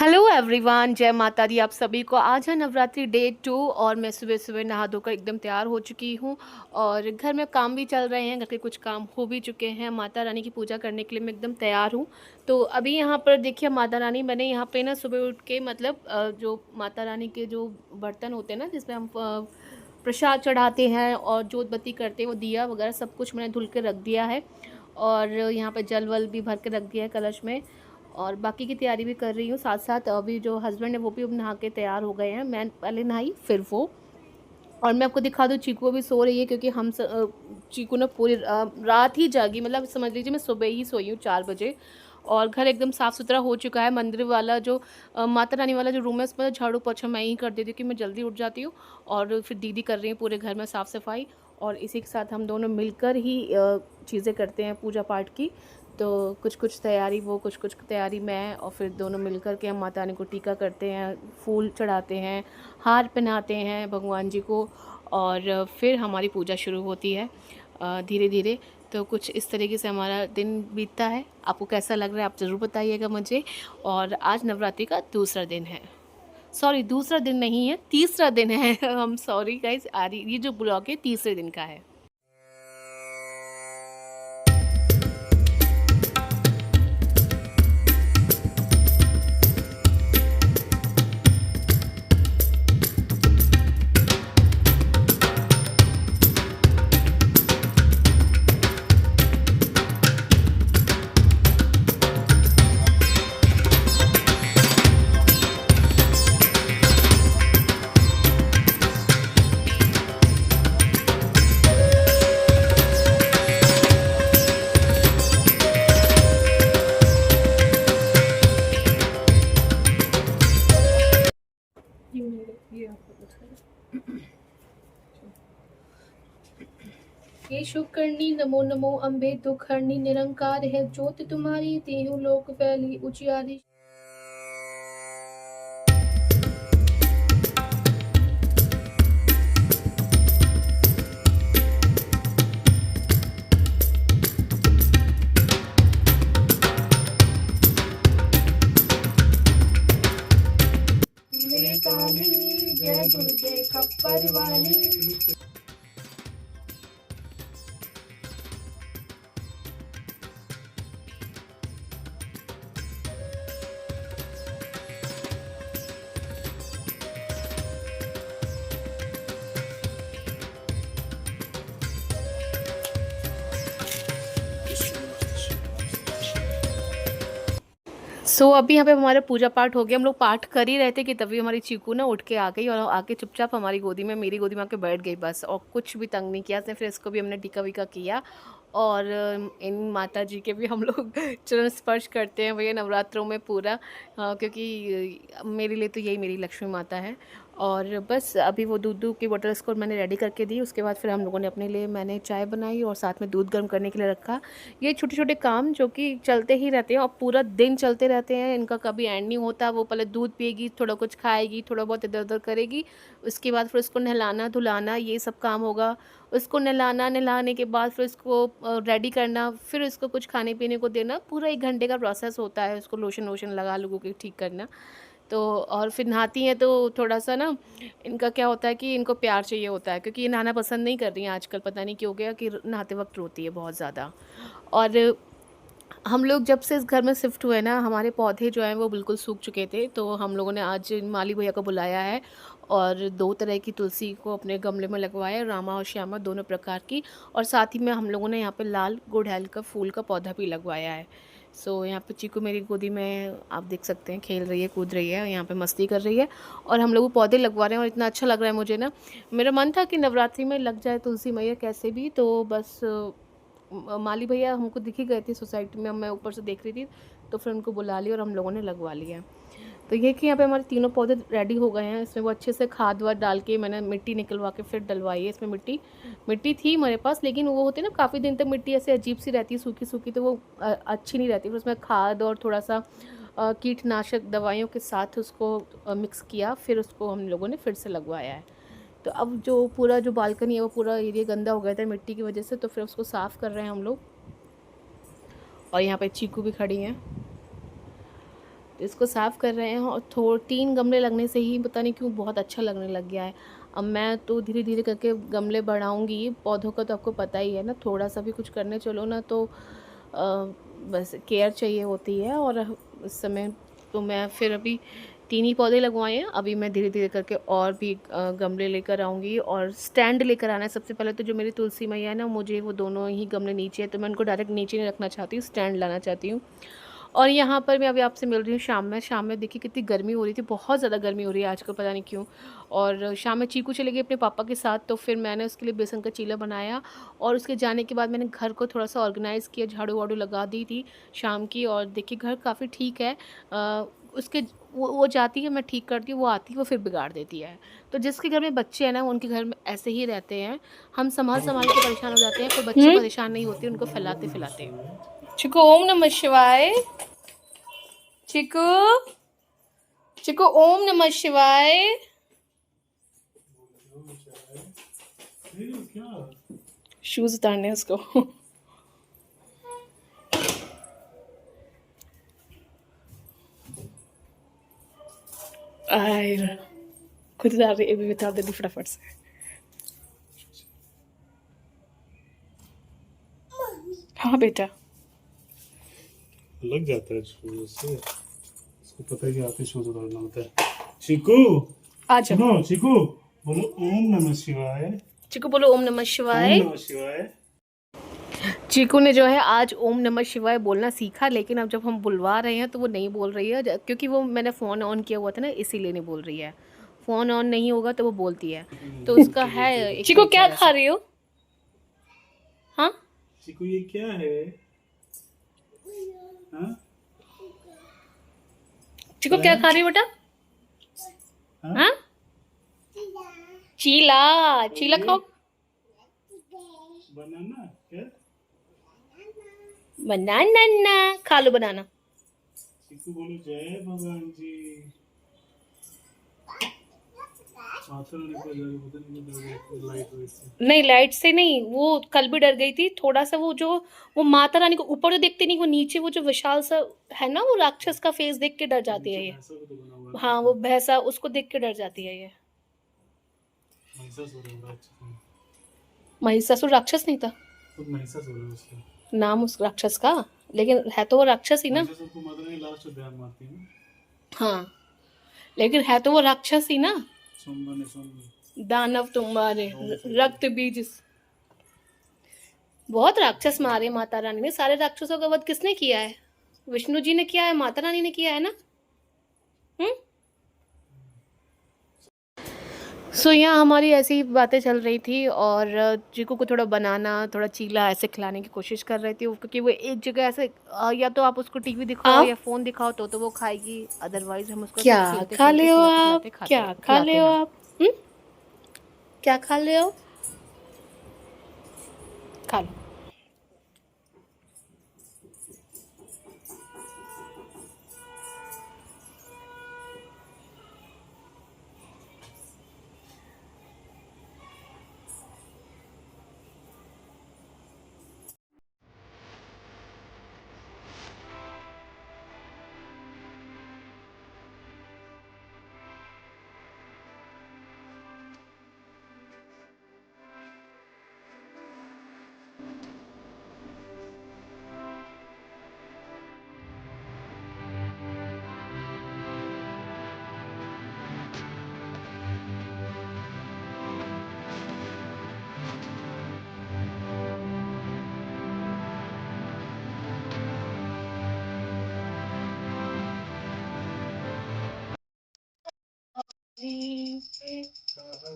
Hello everyone, जय माता दी आप सभी को। आज है नवरात्रि डे 2 और मैं सुबह सुबह नहा धोकर एकदम तैयार हो चुकी हूँ। और घर में काम भी चल रहे हैं, घर के कुछ काम हो भी चुके हैं। माता रानी की पूजा करने के लिए मैं एकदम तैयार हूँ। तो अभी यहाँ पर देखिए माता रानी, मैंने यहाँ पे ना सुबह उठ के मतलब जो माता रानी के जो बर्तन होते हैं ना जिसमें हम प्रसाद चढ़ाते हैं और जोत बत्ती करते हैं, वो दिया वगैरह सब कुछ मैंने धुल के रख दिया है। और यहाँ पे जल वल भी भर के रख दिया है कलश में। और बाकी की तैयारी भी कर रही हूँ साथ साथ। अभी जो हस्बैंड है वो भी अब नहा के तैयार हो गए हैं, मैं पहले नहाई फिर वो। और मैं आपको दिखा दूँ, चीकू अभी सो रही है क्योंकि चीकू ना पूरी रात ही जागी, मतलब समझ लीजिए मैं सुबह ही सोई हूँ 4 बजे। और घर एकदम साफ़ सुथरा हो चुका है। मंदिर वाला जो माता रानी वाला जो रूम है उसमें झाड़ू पोछा मैं ही कर देती हूँ कि मैं जल्दी उठ जाती हूँ। और फिर दीदी कर रही हैं पूरे घर में साफ़ सफाई। और इसी के साथ हम दोनों मिलकर ही चीज़ें करते हैं पूजा पाठ की। तो कुछ कुछ तैयारी वो, कुछ कुछ तैयारी मैं, और फिर दोनों मिलकर के हम माता रानी को टीका करते हैं, फूल चढ़ाते हैं, हार पहनाते हैं भगवान जी को। और फिर हमारी पूजा शुरू होती है धीरे धीरे। तो कुछ इस तरीके से हमारा दिन बीतता है। आपको कैसा लग रहा है आप ज़रूर बताइएगा मुझे। और आज नवरात्रि का दूसरा दिन है, सॉरी दूसरा दिन नहीं है, तीसरा दिन है। हम सॉरी गाइज, आ रही ये जो ब्लॉग है तीसरे दिन का है। ये आपको ये शुभ करनी नमो नमो अम्बे दुखहरणी निरंकार है ज्योति तुम्हारी तीनों लोक फैली उजियारी। काली जय दुर्गे खप्पर वाली। अभी यहाँ पे हमारा पूजा पाठ हो गया। हम लोग पाठ कर ही रहे थे कि तभी हमारी चीकू ना उठ के आ गई और आके चुपचाप हमारी गोदी में, मेरी गोदी में आके बैठ गई बस, और कुछ भी तंग नहीं किया। फिर इसको भी हमने टीका वीका किया। और इन माता जी के भी हम लोग चरण स्पर्श करते हैं भैया नवरात्रों में पूरा। क्योंकि मेरे लिए तो यही मेरी लक्ष्मी माता है। और बस अभी वो दूध की बोतल इसको मैंने रेडी करके दी। उसके बाद फिर हम लोगों ने अपने लिए, मैंने चाय बनाई और साथ में दूध गर्म करने के लिए रखा। ये छोटे छोटे काम जो कि चलते ही रहते हैं और पूरा दिन चलते रहते हैं, इनका कभी एंड नहीं होता। वो पहले दूध पिएगी, थोड़ा कुछ खाएगी, थोड़ा बहुत इधर उधर करेगी। उसके बाद फिर उसको नहलाना धुलाना ये सब काम होगा। उसको नहलाने के बाद फिर उसको रेडी करना, फिर उसको कुछ खाने पीने को देना। पूरा 1 घंटे का प्रोसेस होता है। उसको लोशन वोशन लगा लोगों के ठीक करना। तो और फिर नहाती हैं तो थोड़ा सा ना, इनका क्या होता है कि इनको प्यार चाहिए होता है, क्योंकि ये नहाना पसंद नहीं कर रही हैं आजकल, पता नहीं क्यों गया कि नहाते वक्त रोती है बहुत ज़्यादा। और हम लोग जब से इस घर में शिफ्ट हुए ना, हमारे पौधे जो हैं वो बिल्कुल सूख चुके थे। तो हम लोगों ने आज माली भैया को बुलाया है और 2 तरह की तुलसी को अपने गमले में लगवाया है, रामा और श्यामा दोनों प्रकार की। और साथ ही में हम लोगों ने यहाँ पे लाल गुड़हल का फूल का पौधा भी लगवाया है। यहाँ पे चीकू मेरी गोदी में आप देख सकते हैं, खेल रही है, कूद रही है, यहाँ पे मस्ती कर रही है। और हम लोग वो पौधे लगवा रहे हैं और इतना अच्छा लग रहा है मुझे ना। मेरा मन था कि नवरात्रि में लग जाए तुलसी मैया कैसे भी। तो बस माली भैया हमको दिख ही गए थे सोसाइटी में, मैं ऊपर से देख रही थी, तो फिर उनको बुला लिया और हम लोगों ने लगवा लिया। तो ये कि यहाँ पे हमारे तीनों पौधे रेडी हो गए हैं। इसमें वो अच्छे से खाद वाद डाल के मैंने मिट्टी निकलवा के फिर डलवाई है। इसमें मिट्टी थी हमारे पास, लेकिन वो होती है ना काफ़ी दिन तक मिट्टी ऐसे अजीब सी रहती है, सूखी सूखी, तो वो अच्छी नहीं रहती। फिर उसमें खाद और थोड़ा सा कीटनाशक दवाइयों के साथ उसको मिक्स किया, फिर उसको हम लोगों ने फिर से लगवाया है। तो अब जो पूरा जो बालकनी है वो पूरा एरिया गंदा हो गया था मिट्टी की वजह से, तो फिर उसको साफ़ कर रहे हैं हम लोग। और यहाँ पे चीकू भी खड़ी हैं। तो इसको साफ़ कर रहे हैं और 3 गमले लगने से ही पता नहीं क्यों बहुत अच्छा लगने लग गया है। अब मैं तो धीरे-धीरे करके गमले बढ़ाऊँगी, पौधों का तो आपको पता ही है ना, थोड़ा-सा भी कुछ करने चलो ना तो बस केयर चाहिए होती है। और इस समय तो मैं फिर अभी 3 ही पौधे लगवाए हैं, अभी मैं धीरे-धीरे करके और भी गमले लेकर आऊँगी और स्टैंड लेकर आना है। सबसे पहले तो जो मेरी तुलसी मैया है ना, मुझे वो दोनों ही गमले नीचे है, तो मैं उनको डायरेक्ट नीचे नहीं रखना चाहती हूँ, स्टैंड लाना चाहती हूँ। और यहाँ पर मैं अभी आपसे मिल रही हूँ शाम में देखिए कितनी गर्मी हो रही थी, बहुत ज़्यादा गर्मी हो रही है आजकल, पता नहीं क्यों। और शाम में चीकू चली गई अपने पापा के साथ, तो फिर मैंने उसके लिए बेसन का चीला बनाया और उसके जाने के बाद मैंने घर को थोड़ा-सा ऑर्गेनाइज़ किया, झाड़ू-वाड़ू लगा दी थी शाम की। और देखिए घर काफ़ी ठीक है। उसके वो जाती है, मैं ठीक करती हूँ, वो आती है, वो फिर बिगाड़ देती है। तो जिसके घर में बच्चे हैं ना, उनके घर में ऐसे ही रहते हैं। हम सँभाल-सँभाल के परेशान हो जाते हैं, पर बच्चे परेशान नहीं होते उनको फैलाते-फैलाते। चिकू ओम नमः शिवाय। चिकू, चिकू ओम नमः शिवाय। शूज उतारने हैं उसको। आए खुद उतार रही, अभी उतार देती फटाफट से। हाँ बेटा, लग जाता है शूज से, इसको पता है कि आते शूज उतारना होता है। चीकू आ जाओ। सुनो, चीकू बोलो ओम नमः शिवाय। चिकू बोलो ओम नमः ओम शिवाय। नमः शिवाय। चीकू ने जो है आज ओम नमः शिवाय बोलना सीखा, लेकिन अब जब हम बुलवा रहे हैं तो वो नहीं बोल रही है, क्योंकि वो मैंने फ़ोन ऑन किया हुआ था ना, इसीलिए नहीं बोल रही है। फ़ोन ऑन नहीं होगा तो वो बोलती है, तो उसका है एक चिको क्या नेचर खा ऐसा। रही हो? हाँ चीकू ये क्या है? हाँ? चिको क्या खा रही हो बेटा? हाँ? हाँ चीला, चीला खाओ। बनाना क्या? बनाना खा लो बनाना। चीकू बोलो जय भगवान जी। माथा निकल जाएगा, पता नहीं डर गई लाइट वाइट से। नहीं लाइट से नहीं, वो कल भी डर गई थी थोड़ा सा। वो माता रानी को ऊपर तो देखती नहीं, वो नीचे वो जो विशाल सा है ना, वो राक्षस का फेस देख के डर जाती है ये। ऐसा भी तो बना हुआ है ना हाँ वो भैंसा, उसको देख के डर जाती है ये। महिषासुर है वो राक्षस नहीं। महिषासुर राक्षस नहीं था खुद महिषासुर है उसका। नाम उस राक्षस का, लेकिन है तो वो राक्षस ही ना। महिषासुर को माता रानी लास्ट में ध्यान मारती है ना। हाँ लेकिन है तो वो राक्षस ही ना। सोमवार ने सोमवार दानव तुम्हारे रक्त बीज। बहुत राक्षस मारे माता रानी ने। सारे राक्षसों का वध किसने किया है? विष्णु जी ने किया है, माता रानी ने किया है ना। सो यहाँ हमारी ऐसी बातें चल रही थी और चीकू को थोड़ा बनाना, थोड़ा चीला ऐसे खिलाने की कोशिश कर रही थी क्योंकि वो एक जगह ऐसे या तो आप उसको टीवी दिखाओ आप या फ़ोन दिखाओ तो वो खाएगी, अदरवाइज हम उसको ऐसे क्या खेलते खा खेलते ले हो खिलाते आप? खिलाते खाते क्या खा ले खिलाते हो हैं। आप? क्या खा ले हो? खा लो।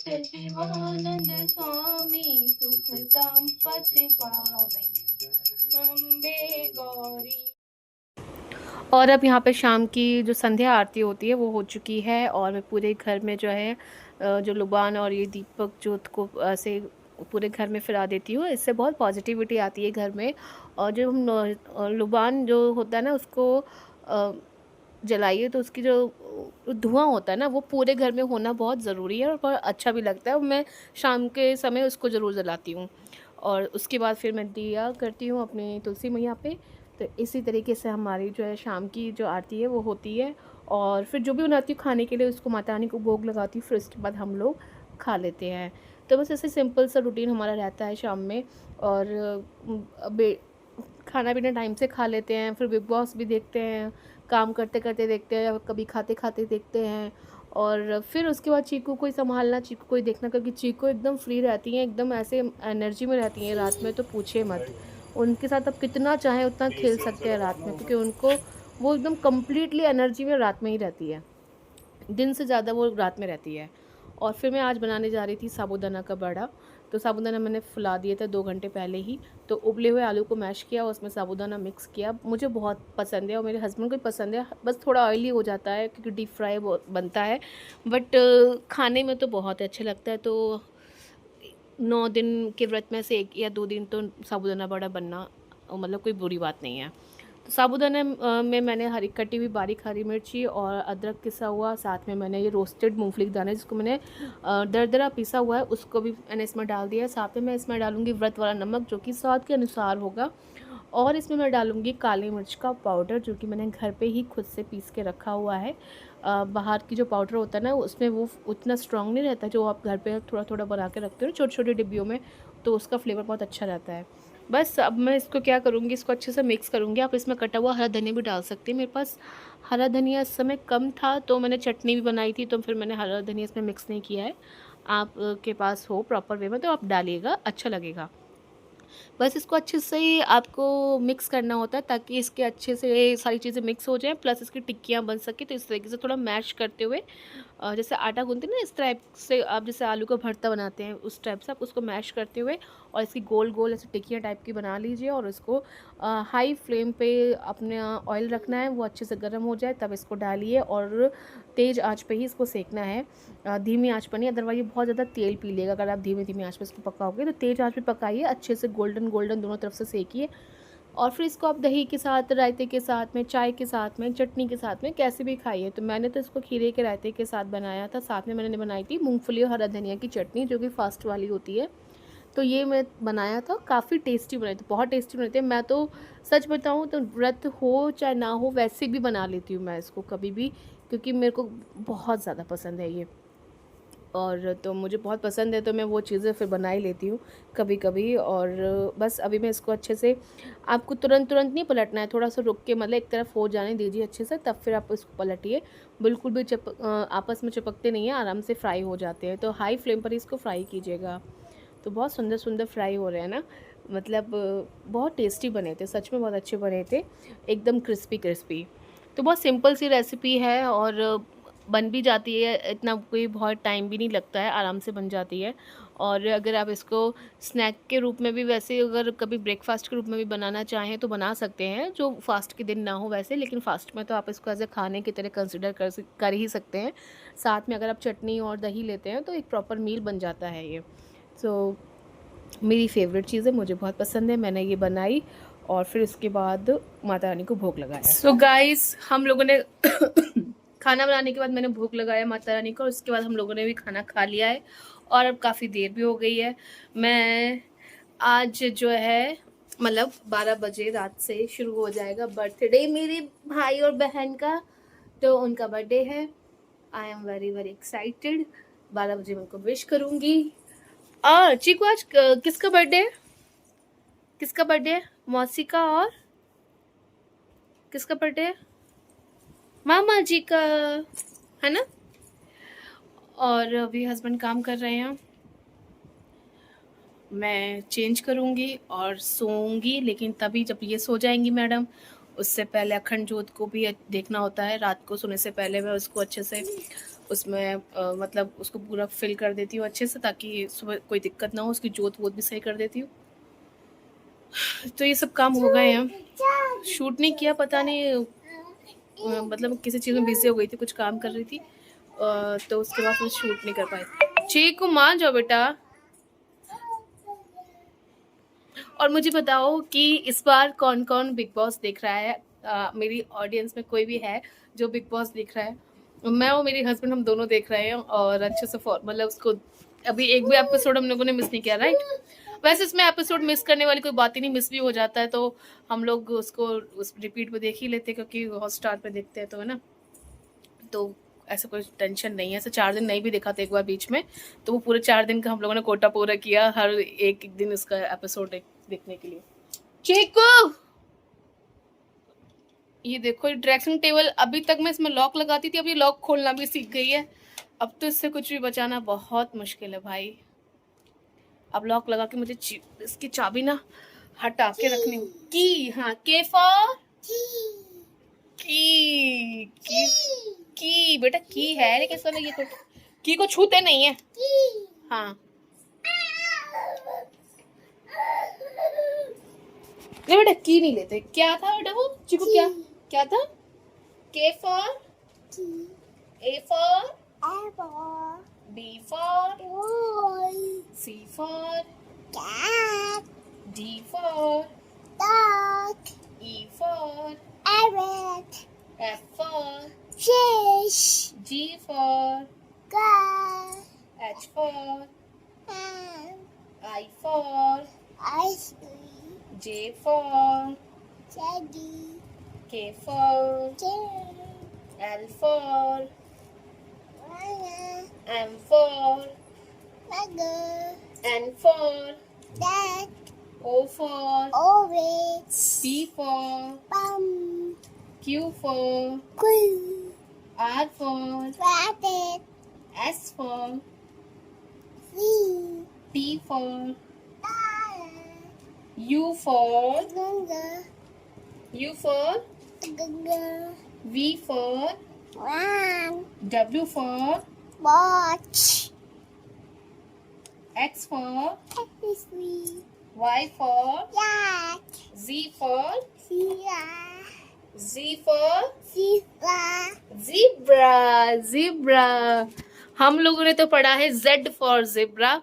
सचिवानंद स्वामी सुख संपत्ति पावे, अम्बे गौरी। और अब यहाँ पे शाम की जो संध्या आरती होती है वो हो चुकी है और मैं पूरे घर में जो है जो लुबान और ये दीपक ज्योत को ऐसे पूरे घर में फिरा देती हूँ। इससे बहुत पॉजिटिविटी आती है घर में। और जो हम लुबान जो होता है ना उसको जलाइए तो उसकी जो धुआं होता है ना वो पूरे घर में होना बहुत ज़रूरी है और बहुत अच्छा भी लगता है। और मैं शाम के समय उसको ज़रूर जलाती हूँ और उसके बाद फिर मैं दिया करती हूँ अपनी तुलसी मैया पे। तो इसी तरीके से हमारी जो है शाम की जो आरती है वो होती है, और फिर जो भी बनाती हूँ खाने के लिए उसको माता रानी को भोग लगाती हूँ, फिर उसके बाद हम लोग खा लेते हैं। तो बस ऐसे सिंपल सा रूटीन हमारा रहता है शाम में। और बे खाना पीना टाइम से खा लेते हैं, फिर बिग बॉस भी देखते हैं, काम करते करते देखते हैं, कभी खाते खाते देखते हैं। और फिर उसके बाद चीकू को ही संभालना, चीकू को ही देखना, क्योंकि चीकू एकदम फ्री रहती हैं, एकदम ऐसे एनर्जी में रहती हैं रात में, तो पूछे मत। उनके साथ आप कितना चाहें उतना खेल सकते हैं रात में, क्योंकि उनको वो एकदम कम्प्लीटली एनर्जी में रात में ही रहती है, दिन से ज़्यादा वो रात में रहती है। और फिर मैं आज बनाने जा रही थी साबूदाना का बड़ा। तो साबूदाना मैंने फुला दिए थे 2 घंटे पहले ही। तो उबले हुए आलू को मैश किया, उसमें साबूदाना मिक्स किया। मुझे बहुत पसंद है और मेरे हस्बैंड को भी पसंद है, बस थोड़ा ऑयली हो जाता है क्योंकि डीप फ्राई बनता है, बट खाने में तो बहुत अच्छा लगता है। तो 9 दिन के व्रत में से 1 या 2 दिन तो साबूदाना बड़ा बनना मतलब कोई बुरी बात नहीं है। तो साबूदाना में मैंने कटी हुई बारीक हरी मिर्ची और अदरक पिसा हुआ, साथ में मैंने ये रोस्टेड मूंगफली के दाने जिसको मैंने दरदरा पिसा हुआ है उसको भी मैंने इसमें डाल दिया है। साथ में मैं इसमें डालूँगी व्रत वाला नमक जो कि स्वाद के अनुसार होगा, और इसमें मैं डालूँगी काली मिर्च का पाउडर जो कि मैंने घर पे ही खुद से पीस के रखा हुआ है। बाहर की जो पाउडर होता है ना उसमें वो उतना स्ट्रॉन्ग नहीं रहता, जो आप घर पे थोड़ा थोड़ा बना के रखते हो छोटी छोटी डिब्बियों में, तो उसका फ्लेवर बहुत अच्छा रहता है। बस अब मैं इसको क्या करूँगी, इसको अच्छे से मिक्स करूँगी। आप इसमें कटा हुआ हरा धनिया भी डाल सकते हैं, मेरे पास हरा धनिया इस समय कम था तो मैंने चटनी भी बनाई थी, तो फिर मैंने हरा धनिया इसमें मिक्स नहीं किया है। आप के पास हो प्रॉपर वे में तो आप डालिएगा, अच्छा लगेगा। बस इसको अच्छे से आपको मिक्स करना होता है ताकि इसके अच्छे से सारी चीज़ें मिक्स हो जाएं, प्लस इसकी टिक्कियाँ बन सके। तो इस तरीके से थोड़ा मैश करते हुए जैसे आटा गूंथते हैं ना, इस टाइप से आप जैसे आलू का भरता बनाते हैं उस टाइप से आप उसको मैश करते हुए और इसकी गोल गोल ऐसे टिक्कियाँ टाइप की बना लीजिए। और इसको हाई फ्लेम पे अपने ऑयल रखना है, वो अच्छे से गर्म हो जाए तब इसको डालिए, और तेज़ आंच पे ही इसको सेकना है, धीमी आंच पर नहीं, अदरवाइज ये बहुत ज़्यादा तेल पी लेगा अगर आप धीमी धीमी आंच पे इसको पकाओगे। तो तेज़ आंच पे पकाइए, अच्छे से गोल्डन गोल्डन दोनों तरफ से सेकिए। और फिर इसको आप दही के साथ, रायते के साथ में, चाय के साथ में, चटनी के साथ में कैसे भी खाइए। तो मैंने तो इसको खीरे के रायते के साथ बनाया था, साथ में मैंने बनाई थी मूंगफली और हरा धनिया की चटनी जो कि फास्ट वाली होती है। तो ये मैं बनाया था, काफ़ी टेस्टी बने थे, बहुत टेस्टी बने थे। मैं तो सच बताऊँ तो व्रत हो चाहे ना हो वैसे भी बना लेती हूँ मैं इसको कभी भी, क्योंकि मेरे को बहुत ज़्यादा पसंद है ये, और तो मुझे बहुत पसंद है तो मैं वो चीज़ें फिर बना ही लेती हूँ कभी कभी। और बस अभी मैं इसको अच्छे से, आपको तुरंत तुरंत नहीं पलटना है, थोड़ा सा रुक के मतलब एक तरफ हो जाने दीजिए अच्छे से, तब फिर आप इसको पलटिए। बिल्कुल भी आपस में चिपकते नहीं हैं, आराम से फ्राई हो जाते हैं। तो हाई फ्लेम पर इसको फ्राई कीजिएगा। तो बहुत सुंदर सुंदर फ्राई हो रहे हैं ना, मतलब बहुत टेस्टी बने थे, सच में बहुत अच्छे बने थे, एकदम क्रिस्पी क्रिस्पी। तो बहुत सिंपल सी रेसिपी है और बन भी जाती है, इतना कोई बहुत टाइम भी नहीं लगता है, आराम से बन जाती है। और अगर आप इसको स्नैक के रूप में भी, वैसे अगर कभी ब्रेकफास्ट के रूप में भी बनाना चाहें तो बना सकते हैं, जो फास्ट के दिन ना हो वैसे, लेकिन फास्ट में तो आप इसको एज ए खाने की तरह कंसिडर कर ही सकते हैं। साथ में अगर आप चटनी और दही लेते हैं तो एक प्रॉपर मील बन जाता है ये। तो मेरी फेवरेट चीज़ है, मुझे बहुत पसंद है, मैंने ये बनाई और फिर उसके बाद माता रानी को भोग लगाया। सो गाइस, हम लोगों ने खाना बनाने के बाद मैंने भोग लगाया माता रानी को, और उसके बाद हम लोगों ने भी खाना खा लिया है और अब काफ़ी देर भी हो गई है। मैं आज जो है मतलब 12 बजे रात से शुरू हो जाएगा बर्थडे मेरे भाई और बहन का, तो उनका बर्थडे है। I am very very excited. 12 बजे मैं उनको विश करूँगी। और चीकू आज किसका बर्थडे है? किसका बर्थडे है? मौसी का। और किसका बर्थडे है? मामा जी का, है ना। और अभी हस्बैंड काम कर रहे हैं, मैं चेंज करूँगी और सोऊंगी, लेकिन तभी जब ये सो जाएंगी मैडम, उससे पहले अखंड जोत को भी देखना होता है। रात को सोने से पहले मैं उसको अच्छे से उसमें मतलब उसको पूरा फिल कर देती हूँ अच्छे से, ताकि सुबह कोई दिक्कत ना हो, उसकी जोत वोत भी सही कर देती हूँ। तो ये सब काम हो गए हैं। शूट नहीं किया, पता नहीं मतलब किसी चीज़ में बिजी हो गई थी, कुछ काम कर रही थी, तो उसके बाद मैं शूट नहीं कर पाई। चीकू मान जाओ बेटा। और मुझे बताओ कि इस बार कौन कौन बिग बॉस देख रहा है? मेरी ऑडियंस में कोई भी है जो बिग बॉस देख रहा है? मैं और मेरे हस्बैंड हम दोनों देख रहे हैं और अच्छे से मतलब उसको अभी एक भी एपिसोड हम लोगों ने मिस नहीं किया, राइट? वैसे इसमें एपिसोड मिस करने वाली कोई बात ही नहीं, मिस भी हो जाता है तो हम लोग उसको उस रिपीट पे देख ही लेते हैं, क्योंकि हॉटस्टार पे देखते हैं तो, है ना। तो ऐसा कोई टेंशन नहीं है। ऐसे 4 दिन नहीं भी देखा था एक बार बीच में, तो वो पूरे 4 दिन का हम लोगों ने कोटा पूरा किया, हर एक एक दिन उसका एपिसोड देखने के लिए। चीकू, ये देखो ये ड्रेसिंग टेबल, अभी तक मैं इसमें लॉक लगाती थी, अब ये लॉक खोलना भी सीख गई है। अब तो इससे कुछ भी बचाना बहुत मुश्किल है भाई। अब लॉक लगा के मुझे इसकी चाबी ना हटा के रखनी की। हाँ, के फॉर की बेटा, की है लेकिन इसका ये को की को छूते नहीं है। हाँ, नहीं बेटा की नहीं लेते। क्या था बेटा वो चिकू, क्या क्या था? के for, A for, B for C for cat, D for dog, E for parrot, F for fish, G for girl, H for hand, I for ice cream, J for teddy, K for king, L for M for mother, N for dad, O for orange, P for bum, Q for queen, R for rabbit, S for C, T for U for V for W for watch, X for Y for yak, Z for zebra. हम लोगों ने तो पढ़ा है Z for zebra,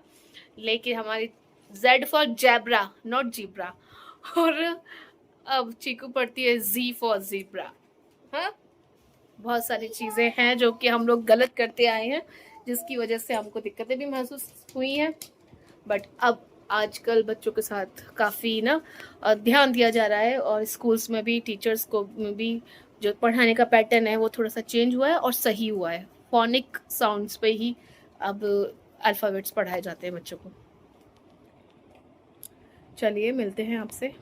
लेकिन हमारी Z for zebra, not zebra. और अब चीकू पढ़ती है Z फॉर ज़ीब्रा। हाँ, बहुत सारी चीज़ें हैं जो कि हम लोग गलत करते आए हैं, जिसकी वजह से हमको दिक्कतें भी महसूस हुई हैं। बट अब आजकल बच्चों के साथ काफ़ी ना ध्यान दिया जा रहा है, और स्कूल्स में भी टीचर्स को भी जो पढ़ाने का पैटर्न है वो थोड़ा सा चेंज हुआ है और सही हुआ है। फोनिक साउंड्स पे ही अब अल्फ़ाबेट्स पढ़ाए जाते हैं बच्चों को। चलिए मिलते हैं आपसे।